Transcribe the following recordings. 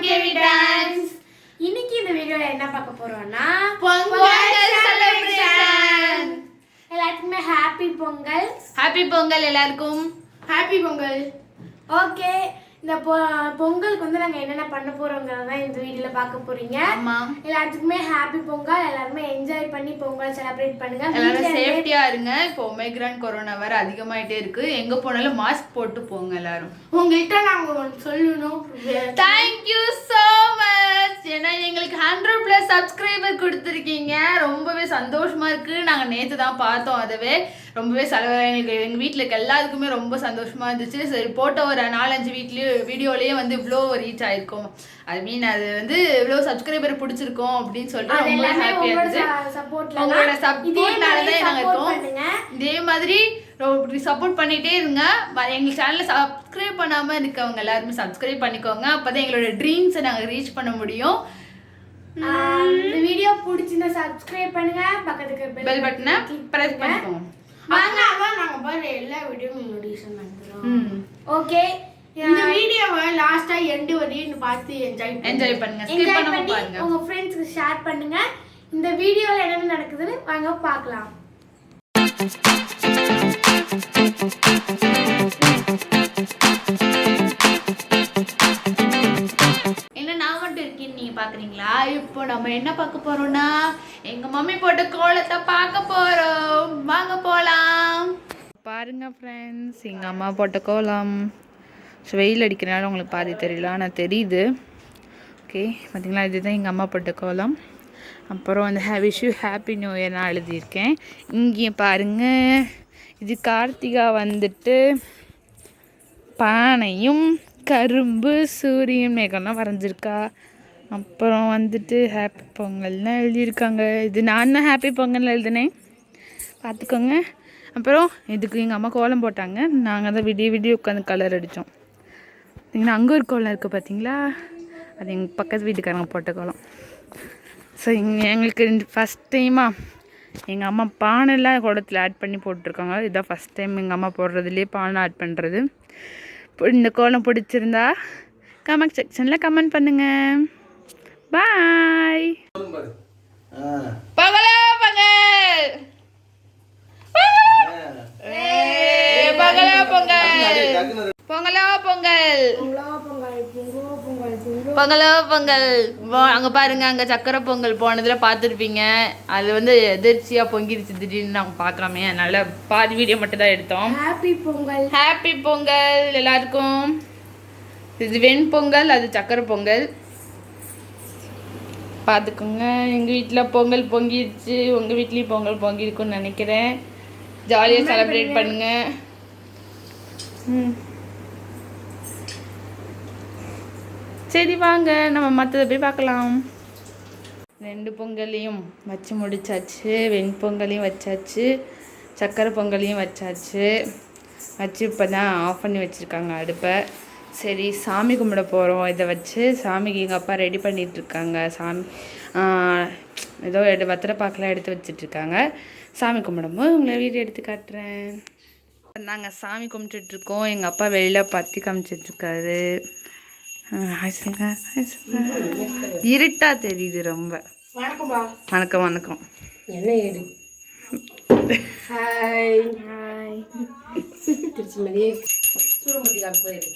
KV dance. இன்னைக்கு இந்த வீடியோல என்ன பார்க்க போறோம்னா பொங்கல் செலிப்ரேஷன். எல்லாருக்குமே ஹாப்பி பொங்கல். ஹாப்பி பொங்கல் எல்லாருக்கும். ஹாப்பி பொங்கல். ஓகே, இந்த பொங்கலுக்கு வந்து நாங்க என்னென்ன பண்ண போறோம்ங்கறத இந்த வீடியோல பார்க்க போறீங்க. ஆமா, எல்லாருக்குமே ஹாப்பி பொங்கல். எல்லாரும் என்ஜாய் பண்ணி பொங்கல் செலிப்ரேட் பண்ணுங்க. எல்லாரும் சேஃப்டியா இருங்க. இப்போ ஒமேக்ரான் கொரோனா வேற அதிகமாயிட்டே இருக்கு. எங்க போனாலும் மாஸ்க் போட்டு போங்க எல்லாரும். உங்கள்கிட்ட நாங்க சொல்லணும், தேங்க் யூ so much. ஏன்னா எங்களுக்கு 100+ சப்ஸ்கிரைபர் கொடுத்துருக்கீங்க. ரொம்பவே சந்தோஷமா இருக்கு. நாங்க நேத்து தான் பார்த்தோம். அதுவே ரொம்பவே எங்களுக்கு எங்கள் வீட்டில் இருக்க எல்லாருக்குமே ரொம்ப சந்தோஷமா இருந்துச்சு. சரி, போட்ட ஒரு 4-5 வீடியோலயே வந்து இவ்வளோ ரீச் ஆயிருக்கும். அது வந்து இவ்வளோ சப்ஸ்கிரைபர் பிடிச்சிருக்கோம் அப்படின்னு சொல்லிட்டு ரொம்ப ஹாப்பியா இருந்துச்சு. உங்களோட சப்போர்ட்னால தான் நாங்கள் இருக்கோம். இதே மாதிரி சப்போர்ட் பண்ணிட்டே இருங்க. எங்கள் சேனலை சப்ஸ்கிரைப் பண்ணாமல் இருக்கவங்க எல்லாருமே சப்ஸ்கிரைப் பண்ணிக்கோங்க. அப்போதான் எங்களோட ட்ரீம்ஸை நாங்கள் ரீச் பண்ண முடியும். இந்த வீடியோ பிடிச்சிருந்தா சப்ஸ்கிரைப் பண்ணுங்க, பக்கத்துக்கு பெல் பட்டனை பிரஸ் பண்ணிக்கோங்க. நாங்க பாரு எல்லா வீடியோவும் நோட்டிஃபிகேஷன் வந்துரும். ஓகே, இந்த வீடியோவை லாஸ்டா எண்ட் வரையும் பார்த்து என்ஜாய் பண்ணுங்க. ஸ்கிப் பண்ணாம பாருங்க. உங்க ஃப்ரெண்ட்ஸ்க்கு ஷேர் பண்ணுங்க. இந்த வீடியோல என்ன நடக்குதுன்னு வாங்க பார்க்கலாம். பாக்குறீங்களா? இப்போ நம்ம என்ன பார்க்க போறோம்னா எங்க மம்மி போட்ட கோலத்தை பார்க்க போறோம். வாங்க போலாம். பாருங்க ஃப்ரெண்ட்ஸ், எங்க அம்மா போட்ட கோலம். வெயில் அடிக்கிறனால உங்களுக்கு பாதி தெரியல, ஆனால் தெரியுது. ஓகே, பார்த்தீங்களா? இதுதான் எங்கள் அம்மா போட்ட கோலம். அப்புறம் அந்த wish you happy new year நான் எழுதியிருக்கேன். இங்கேயும் பாருங்க, இது கார்த்திகா வந்துட்டு பானையும் கரும்பு சூரியன் மேகம்லாம் வரைஞ்சிருக்கா. அப்புறம் வந்துட்டு ஹாப்பி பொங்கல்னு எழுதியிருக்காங்க. இது நான் தான் ஹாப்பி பொங்கல் எழுதினேன், பார்த்துக்கோங்க. அப்புறம் இதுக்கு எங்கள் அம்மா கோலம் போட்டாங்க. நாங்கள் தான் விடிய உட்காந்து கலர் அடித்தோம். பார்த்தீங்கன்னா அங்கே ஒரு கோலம் இருக்குது, பார்த்தீங்களா? அது எங்கள் பக்கத்து வீட்டுக்காரங்க போட்ட கோலம். ஸோ எங்களுக்கு ஃபஸ்ட் டைமாக எங்கள் அம்மா பானைலாம் குளத்தில் ஆட் பண்ணி போட்டிருக்காங்க. இதுதான் ஃபஸ்ட் டைம் எங்கள் அம்மா போடுறதுலேயே பானை ஆட் பண்ணுறது. இந்த கோலம் பிடிச்சிருந்தா கமெண்ட் செக்ஷனில் கமெண்ட் பண்ணுங்கள். பாய். பொங்கலோ பொங்கல், பொங்கலோ பொங்கல், பொங்கலோ பொங்கல், பொங்கலோ பொங்கல். அங்கே பாருங்க, அங்கே சக்கரை பொங்கல் போனதில் பார்த்துருப்பீங்க. அது வந்து எதிர்ச்சியாக பொங்கிடுச்சு திடீர்னு நாங்கள் பார்க்காம, அதனால பாதி வீடியோ மட்டும் தான் எடுத்தோம். ஹாப்பி பொங்கல். ஹாப்பி பொங்கல் எல்லாருக்கும். இது வெண்பொங்கல், அது சக்கரை பொங்கல். பார்த்துக்கோங்க. எங்கள் வீட்டில் பொங்கல் பொங்கிடுச்சு. உங்கள் வீட்லேயும் பொங்கல் பொங்கிருக்குன்னு நினைக்கிறேன். ஜாலியாக செலிப்ரேட் பண்ணுங்க. சரி, வாங்க நம்ம மற்றதை போய் பார்க்கலாம். 2 பொங்கலையும் வச்சு முடிச்சாச்சு. வெண்பொங்கலையும் வச்சாச்சு, சக்கரை பொங்கலையும் வச்சாச்சு. வச்சு இப்போ தான் ஆஃப் பண்ணி வச்சுருக்காங்க அடுப்பை. சரி, சாமி கும்பிட போகிறோம். இதை வச்சு சாமிக்கு எங்கள் அப்பா ரெடி பண்ணிகிட்ருக்காங்க. சாமி ஏதோ வெத்தலை பாக்கெலாம் எடுத்து வச்சிட்ருக்காங்க. சாமி கும்பிடும்போது உங்களை வீடியோ எடுத்து காட்டுறேன். நாங்கள் சாமி கும்பிட்டுட்ருக்கோம். எங்கள் அப்பா வெளியில் பற்றி காமிச்சிட்ருக்காரு. இருட்டா தெரியுது ரொம்ப. வணக்கம் வணக்கம். என்ன ஏடு? Hi hi. திருச்சி மாதிரியே சூடமதி காட்டு போயிரு.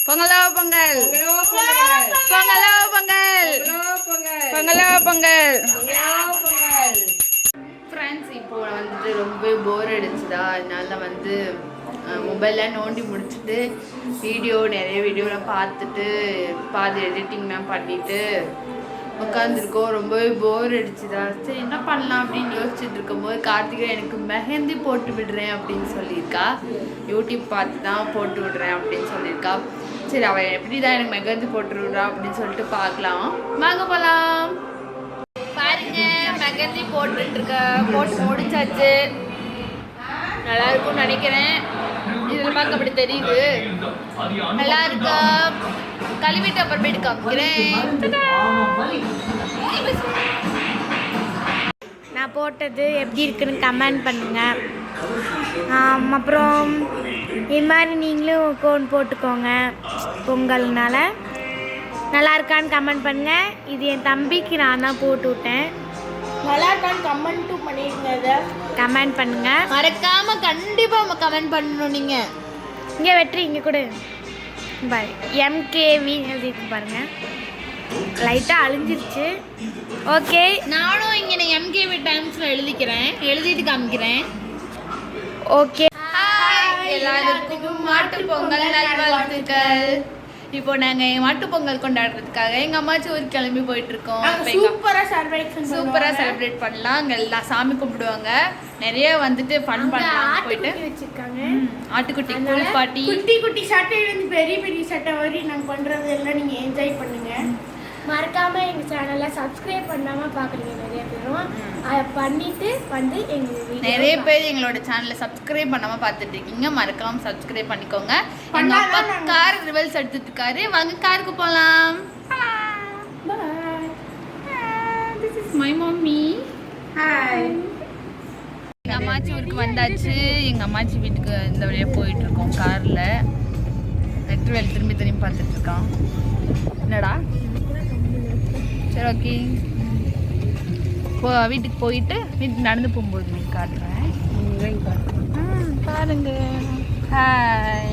பொங்கலோ பொங்கல், பொங்கலோ பொங்கல், பொங்கலோ பொங்கல். ஃப்ரெண்ட்ஸ், இப்போ வந்துட்டு ரொம்ப போர் அடிச்சுதா, அதனால வந்து மொபைலில் நோண்டி முடிச்சுட்டு நிறைய வீடியோலாம் பார்த்துட்டு பாதி எடிட்டிங்லாம் பண்ணிவிட்டு உட்காந்துருக்கோம். ரொம்பவே போர் அடிச்சுதா. சரி என்ன பண்ணலாம் அப்படின்னு யோசிச்சுட்டு இருக்கும்போது கார்த்திகா எனக்கு மெஹந்தி போட்டு விடுறேன் அப்படின்னு சொல்லியிருக்கா. யூடியூப் பார்த்து தான் போட்டு விடுறேன் அப்படின்னு சொல்லியிருக்கா. சரி அவள் எப்படி தான் எனக்கு மெஹந்தி போட்டு விடுறா அப்படின்னு சொல்லிட்டு பார்க்கலாம். வாங்க போகலாம். பாருங்க மெஹந்தி போட்டு முடிச்சாச்சு. நல்லா இருக்கும்னு நினைக்கிறேன். இதில் பார்க்க அப்படி தெரியுது. நல்லா இருக்கா? கழுவிட்டு அப்புறமேட்டு காமிக்கிறேன். நான் போட்டது எப்படி இருக்குன்னு கமெண்ட் பண்ணுங்க. அப்புறம் இது மாதிரி நீங்களும் கோன் போட்டுக்கோங்க. பொங்கல்னால நல்லா இருக்கான்னு கமெண்ட் பண்ணுங்க. இது என் தம்பிக்கு நான் தான் போட்டு விட்டேன். நல்லா இருக்கான்னு கமெண்ட் பண்ணுங்க. மறக்காம கண்டிப்பா கமெண்ட் பண்ணணும். நீங்க இங்கே வெற்றி இங்கே கூட பாய் எம்கேவி எழுதிட்டு பாருங்க. லைட்டாக அழிஞ்சிருச்சு. ஓகே நானும் இங்கே எம்கேவி டைம்ஸில் எழுதிட்டு காமிக்கிறேன். ஓகே எல்லாருக்கும் மாட்டு பொங்கல் நல்வாழ்த்துக்கள். இப்போ நாங்கள் மாட்டு பொங்கல் கொண்டாடுறதுக்காக எங்கள் அம்மாச்சி ஊருக்கு கிளம்பி போயிட்டு இருக்கோம். சூப்பராக செலிப்ரேட் பண்ணலாம். அங்கே எல்லாம் சாமி கும்பிடுவாங்க. நிறைய வந்துட்டு ஃபன் பண்ணலாம். போயிட்டு வச்சிருக்காங்க ஆட்டுக்குட்டி குளிப்பாட்டி குட்டி சட்டையிலேருந்து பெரிய பெரிய சட்டை வரையும் நாங்கள் பண்ணுறது எல்லாம் நீங்கள் என்ஜாய் பண்ணுங்க. மறக்காம எங்கள் சேனலை சப்ஸ்கிரைப் பண்ணாமல் பார்க்குறீங்க நிறைய பேரும். அதை பண்ணிட்டு வந்து நிறைய பேர் எங்களோட சேனலை சப்ஸ்கிரைப் பண்ணாமல் பார்த்துட்டு இருக்கீங்க. மறக்காம சப்ஸ்கிரைப் பண்ணிக்கோங்க. எங்கள் அப்பா கார் ரிவல்ஸ் எடுத்துட்டு இருக்காரு. வாங்க காருக்கு போகலாம். This is my mummy. Hi. எங்கள் அம்மாச்சி ஊருக்கு வந்தாச்சு. எங்கள் அம்மாச்சி வீட்டுக்கு இந்த வழியாக போயிட்டு இருக்கோம் காரில். வெற்றிவேல் திரும்பி பார்த்துட்டு இருக்கான். என்னடா? சரி ஓகே. வீட்டுக்கு போயிட்டு வீட்டுக்கு நடந்து போகும்போது நான் காட்டுறேன். பாருங்க. ஹாய்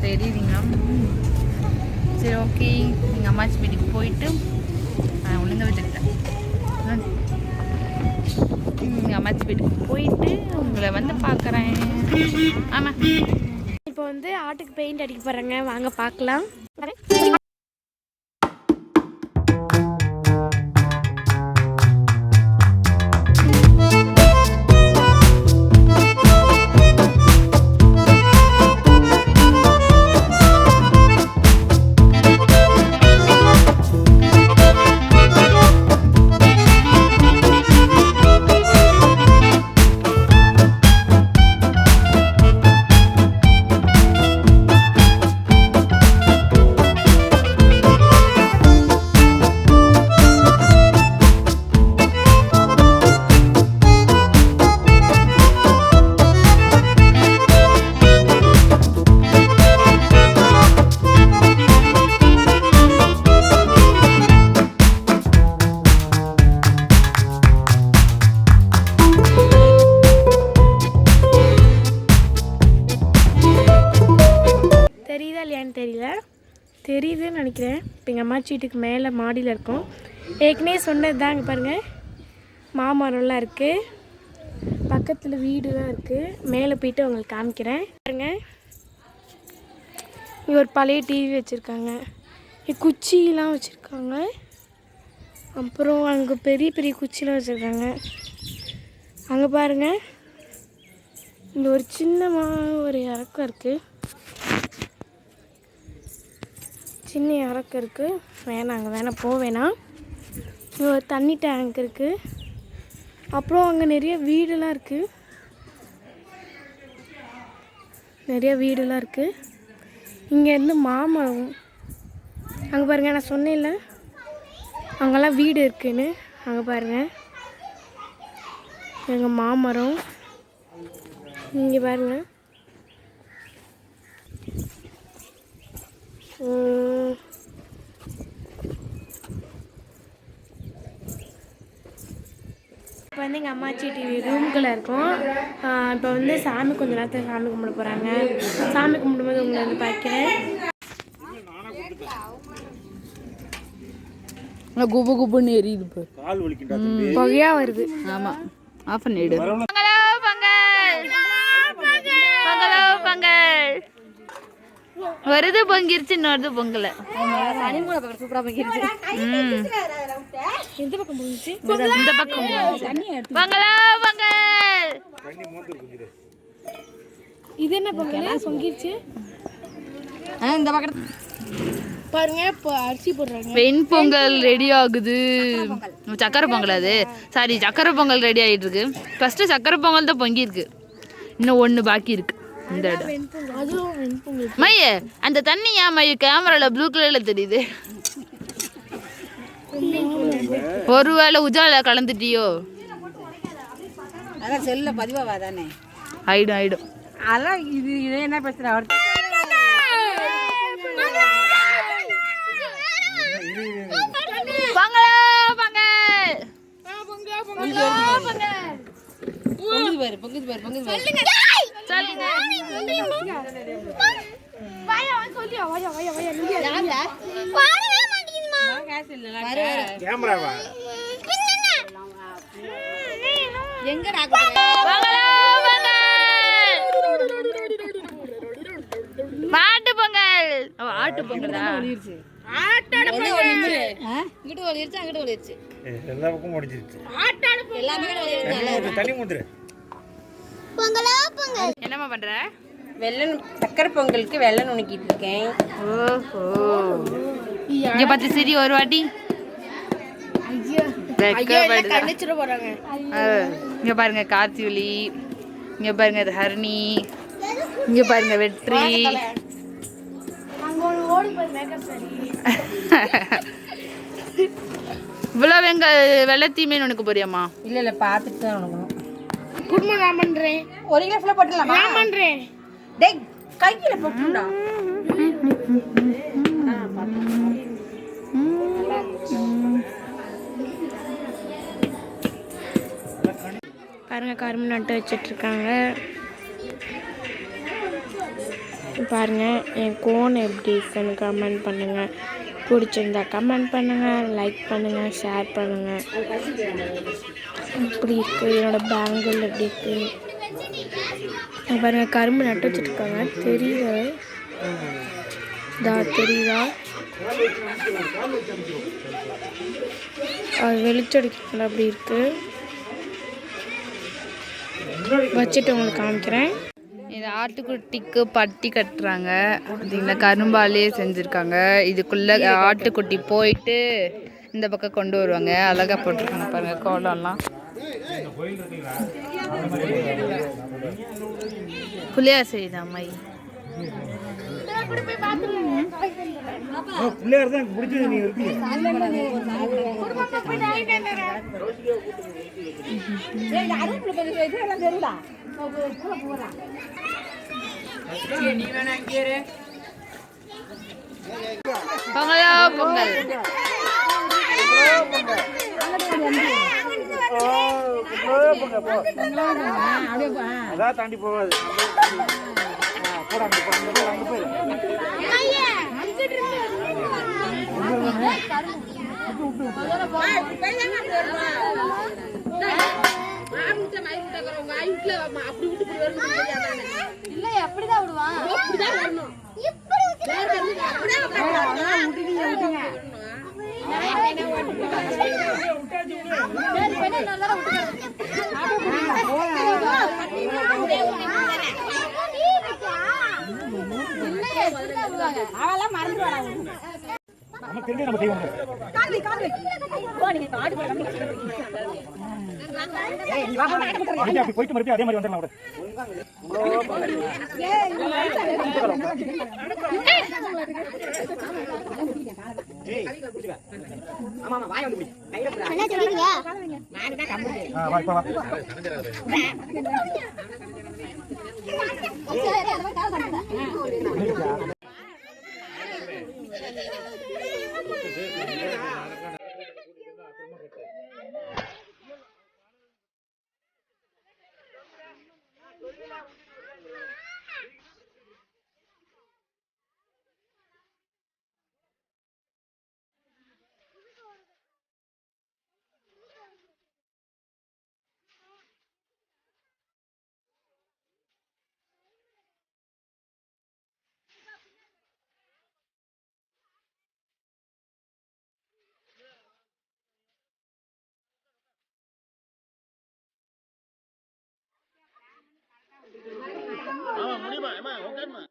தெரியுதுங்களா? சரி ஓகே. எங்கள் அம்மாச்சி வீட்டுக்கு போயிட்டு ஒழுங்க வச்சுக்கிட்டேன். எங்கள் அம்மாச்சி வீட்டுக்கு போயிட்டு உங்களை வந்து பார்க்குறேன். ஆமாம் இப்போ வந்து ஆட்டுக்கு பெயிண்ட் அடிக்க போகிறாங்க. வாங்க பார்க்கலாம். தெரியுதுன்னு நினைக்கிறேன். இப்போ எங்கள் அம்மாச்சி வீட்டுக்கு மேலே மாடியில் இருக்கோம். ஏற்கனவே சொன்னது தான். இங்கே பாருங்கள் மாமரம்லாம் இருக்குது. பக்கத்தில் வீடுலாம் இருக்குது. மேலே போயிட்டு உங்களுக்கு காமிக்கிறேன். பாருங்கள் இங்கே ஒரு பழைய டிவி வச்சுருக்காங்க. குச்சிலாம் வச்சுருக்காங்க. அப்புறம் அங்கே பெரிய பெரிய குச்சிலாம் வச்சுருக்காங்க. அங்கே பாருங்கள் இங்கே ஒரு ஒரு இறக்கம் இருக்குது. சின்ன இறக்கம் இருக்குது. வேணாங்க வேணாம். இங்கே ஒரு தண்ணி டேங்க் இருக்குது. அப்புறம் அங்கே நிறைய வீடெல்லாம் இருக்குது. இங்கேருந்து மாமரம் அங்கே பாருங்கள். நான் சொன்னேன்ல அங்கெல்லாம் வீடு இருக்குதுன்னு. அங்கே பாருங்கள் எங்கள் மாமரம். இங்கே பாருங்கள் இப்போ வந்து எங்கள் அம்மாச்சி டிவி ரூம்குள்ளே இருக்கும். இப்போ வந்து சாமி கொஞ்ச நேரத்தில் சாமி கும்பிட போகிறாங்க. சாமி கும்பிடும்போது உங்களை வந்து பார்க்கிறேன். குபு குபுன்னு எரியுது. புகையா வருது. ஆமாம் ஆஃப் பண்ணிடு. வருது பொங்கிருச்சு, இன்னொரு பொங்கல. இந்த பக்கம் பொங்கலா பொங்கல். இது என்ன பொங்கல் பொங்கிருச்சு? இந்த பக்கம் பாருங்க, இப்போ அரிசி போடுறாங்க. வெண்பொங்கல் ரெடி ஆகுது. சக்கரை பொங்கல் அது, சாரி சக்கரை பொங்கல் ரெடி ஆகிட்டு இருக்கு. ஃபர்ஸ்ட் சக்கரை பொங்கல் தான் பொங்கியிருக்கு, இன்னும் ஒன்று பாக்கி இருக்கு. இந்த இடம் மைய அந்த தண்ணி ஏன் மைய கேமரால ப்ளூ கலர்ல தெரியுது? ஒருவேளை உஜால கலந்துட்டியோ? அதான் செல்ல பதிவாவா தானே ஆயிடும் ஆயிடும். அதான் இது என்ன பிரச்சனை? மாட்டு பொங்கல். ஆட்டு பொங்கலா? எல்லா பக்கமும் முடிஞ்சிருச்சு. தண்ணி மூந்துரு. என்னம்மா பண்ற? வெள்ளம் சக்கரை பொங்கலுக்கு வெள்ளம் நுணுக்கிட்டு இருக்கேன். ஓஹோ, இங்க பார்த்து சரி ஒரு வாட்டி. இங்க பாருங்க கார்த்திவலி, இங்க பாருங்க ஹரணி, இங்க பாருங்க வெற்றி. இவ்வளவு வெள்ளத்தையுமே உனக்கு போறியாமா? இல்ல பாத்துட்டு தான் உனக்கணும். குடும்பம் நான் பண்றேன். ஒரு கிலோ ஃபுல்லா போட்டுடலாமா? நான் பண்றேன். டேய் கையில போட்டுடா. பாருங்க கரும்பு நட்டு வச்சிட்டு இருக்காங்க. பாருங்க என் கோன் எப்படி இருக்குன்னு கமெண்ட் பண்ணுங்க. பிடிச்சிருந்தா கமெண்ட் பண்ணுங்க, லைக் பண்ணுங்க, ஷேர் பண்ணுங்க. இப்படி இருக்கு என்னோட பேங்கிள் எப்படி இருக்கு பாருங்க. கரும்பு நட்டு வச்சுட்டு இருக்காங்க. தெரியுதா? தெரியுதா? அது வெளிச்சடிக்கல அப்படி இருக்கு. வச்சுட்டு உங்களுக்கு காமிக்கிறேன். இது ஆட்டுக்குட்டிக்கு பட்டி கட்டுறாங்க. பார்த்தீங்களா, கரும்பாலே செஞ்சுருக்காங்க. இதுக்குள்ளே ஆட்டுக்குட்டி போயிட்டு இந்த பக்கம் கொண்டு வருவாங்க. அழகாக போட்டிருக்காங்க பாருங்க கோலம்லாம். புளியார் செய்யுது அம்மை. பிள்ளையார் தான் பிடிச்சது. நீங்க இருக்கீங்க பொங்கலோ பொங்கல். அதான் தாண்டி போகாது. அப்படிதான் விடுவான். அவெல்லாம் மறந்து போயிட்டு மறுபடியும் அதே மாதிரி வந்துடலாம். ஏமா ஓகேம்மா